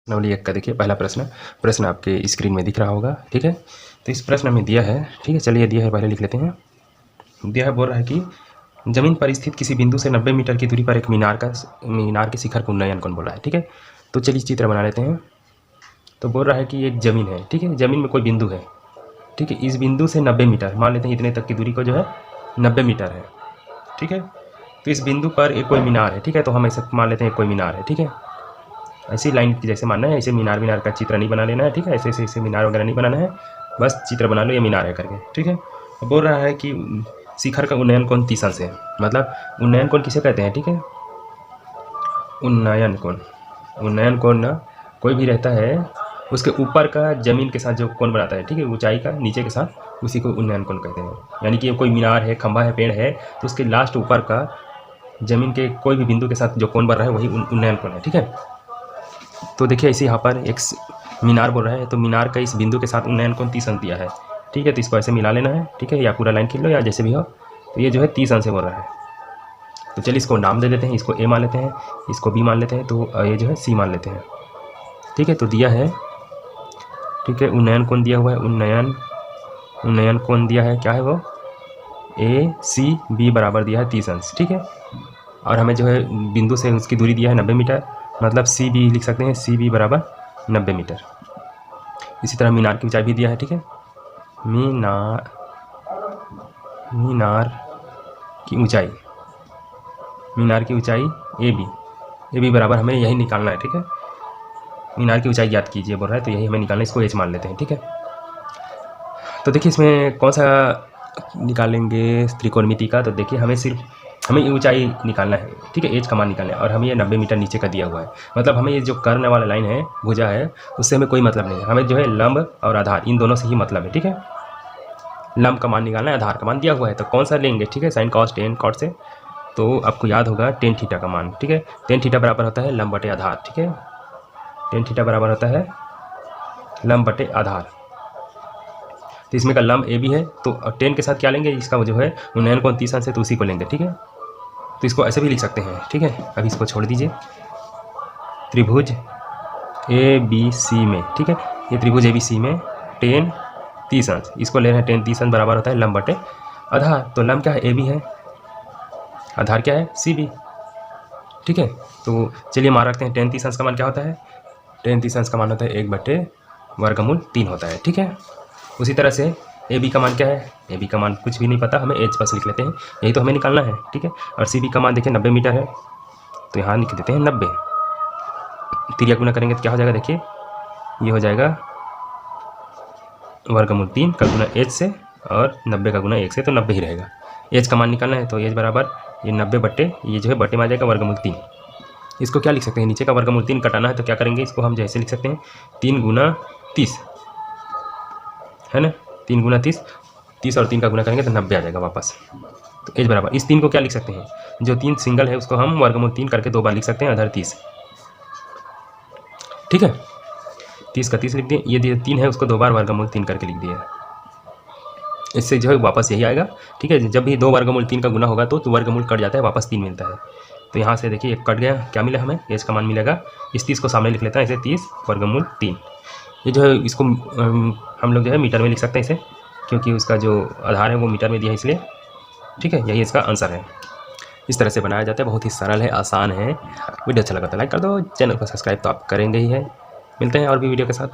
नवली 1 का देखिए पहला प्रश्न आपके स्क्रीन में दिख रहा होगा। ठीक है, तो इस प्रश्न में दिया है, ठीक है, चलिए दिया है पहले लिख लेते हैं। दिया है, बोल रहा है कि जमीन पर स्थित किसी बिंदु से 90 मीटर की दूरी पर एक मीनार के शिखर का उन्नयन कौन बोल रहा है। ठीक है, तो चलिए चित्र बना लेते हैं। तो बोल रहा है कि एक ज़मीन है, ठीक है, ज़मीन में कोई बिंदु है, ठीक है, इस बिंदु से 90 मीटर मान लेते हैं, इतने तक की दूरी को जो है 90 मीटर है। ठीक है, तो इस बिंदु पर एक कोई मीनार है। ठीक है, तो हम ऐसे मान लेते हैं कोई मीनार है। ठीक है, ऐसी लाइन की जैसे मानना है, ऐसे मीनार का चित्र नहीं बना लेना है। ठीक है, ऐसे ऐसे मीनार वगैरह नहीं बनाना है, बस चित्र बना लो ये मीनार है करके। ठीक है, बोल रहा है कि शिखर का उन्नयन कोण 30 अंश है। मतलब उन्नयन कोण किसे कहते हैं। ठीक है, उन्नयन कोण ना कोई भी रहता है उसके ऊपर का जमीन के साथ जो कोण बनाता है, ठीक है, ऊंचाई का नीचे के साथ, उसी को उन्नयन कोण कहते हैं। यानी कि कोई मीनार है, खंभा है, पेड़ है, तो उसके लास्ट ऊपर का जमीन के कोई भी बिंदु के साथ जो कोण बन रहा है वही उन्नयन कोण है। ठीक है, तो देखिए इसी यहाँ पर एक मीनार बोल रहा है, तो मीनार का इस बिंदु के साथ उन्नयन कोण 30 अंश दिया है। ठीक है, तो इसको ऐसे मिला लेना है। ठीक है, या पूरा लाइन खींच लो या जैसे भी हो, तो ये जो है 30 अंश बोल रहा है। तो चलिए इसको नाम दे देते हैं, इसको ए मान लेते हैं, इसको बी मान लेते हैं, तो ये जो है सी मान लेते हैं। ठीक है, तो दिया है, ठीक है, उन्नयन कोण दिया हुआ है, उन्नयन कोण दिया है, क्या है वो, ए सी बी बराबर दिया है 30 अंश। ठीक है, और हमें जो है बिंदु से उसकी दूरी दिया है 90 मीटर, मतलब सी बी लिख सकते हैं, सी बी बराबर 90 मीटर। इसी तरह मीनार की ऊंचाई भी दिया है। ठीक है, मीनार की ऊंचाई ए बी बराबर हमें यही निकालना है। ठीक है, मीनार की ऊंचाई याद कीजिए बोल रहा है, तो यही हमें निकालना है, इसको एच मान लेते हैं। ठीक है, तो देखिए इसमें कौन सा निकालेंगे त्रिकोणमिति का, तो देखिए हमें ऊंचाई निकालना है। ठीक है, एच का मान निकालना है, और हमें ये 90 मीटर नीचे का दिया हुआ है। मतलब हमें ये जो कर्ण वाला लाइन है, भुजा है, उससे हमें कोई मतलब नहीं है, हमें जो है लंब और आधार इन दोनों से ही मतलब है। ठीक है, लंब का मान निकालना है, आधार का मान दिया हुआ है, तो कौन सा लेंगे। ठीक है, साइन कॉस टेन कॉट से, तो आपको याद होगा टेन थीटा का मान। ठीक है, टेन थीटा बराबर होता है लंब बटे आधार। ठीक है, टेन थीटा बराबर होता है लंब बटे आधार। तो इसमें का लंब ए बी है, तो 10 के साथ क्या लेंगे, इसका जो है उन्नयन कोण 30 अंश है, तो उसी को लेंगे। ठीक है, तो इसको ऐसे भी लिख सकते हैं। ठीक है, अभी इसको छोड़ दीजिए। त्रिभुज ए बी सी में, ठीक है, ये त्रिभुज ए बी सी में 10 30 अंश, इसको ले रहे हैं 10 30 अंश बराबर होता है लंब बटे आधार। तो लंब क्या है, ए बी है, आधार क्या है, सी बी। ठीक है, तो चलिए मान रखते हैं 10 30 अंश का मान क्या होता है, 10 30 अंश का मान होता है 1/वर्गमूल 3 होता है। ठीक है, उसी तरह से ए बी का मान क्या है, ए बी का मान कुछ भी नहीं पता, हमें एच बस लिख लेते हैं, यही तो हमें निकालना है। ठीक है, और सी बी का मान देखिए 90 मीटर है, तो यहाँ लिख देते हैं 90। तिरिया गुना करेंगे तो क्या हो जाएगा, देखिए ये हो जाएगा वर्गमूल 3 का गुना एच से, और 90 का गुना 1 से, तो 90 ही रहेगा। एच का मान निकालना है, तो एच बराबर ये 90 बट्टे, ये जो है बट्टे में आ जाएगा वर्गमूल 3। इसको क्या लिख सकते हैं, नीचे का वर्गमूल 3 कटाना है, तो क्या करेंगे, इसको हम जैसे लिख सकते हैं 3 गुना 30 है ना, 3 गुना 30, 30 और 3 का गुना करेंगे तो 90 आ जाएगा वापस। तो एच बराबर इस 3 को क्या लिख सकते हैं, जो 3 सिंगल है उसको हम वर्गमूल 3 करके 2 बार लिख सकते हैं, अधर 30। ठीक है, 30 का 30 लिख दिए, ये 3 है उसको 2 बार वर्गमूल 3 करके लिख दिया। इससे जो है वापस यही आएगा। ठीक है, जब भी 2 वर्गमूल 3 का गुना होगा तो वर्गमूल कट जाता है, वापस 3 मिलता है। तो यहाँ से देखिए एक कट गया, क्या मिला हमें, एच का मान मिलेगा। इस 30 को सामने लिख लेता है, ऐसे 30 वर्गमूल 3। ये जो है इसको हम लोग जो है मीटर में लिख सकते हैं इसे, क्योंकि उसका जो आधार है वो मीटर में दिया है इसलिए। ठीक है, यही इसका आंसर है। इस तरह से बनाया जाता है, बहुत ही सरल है, आसान है। वीडियो अच्छा लगा तो लाइक कर दो, चैनल को सब्सक्राइब तो आप करेंगे ही है। मिलते हैं और भी वीडियो के साथ।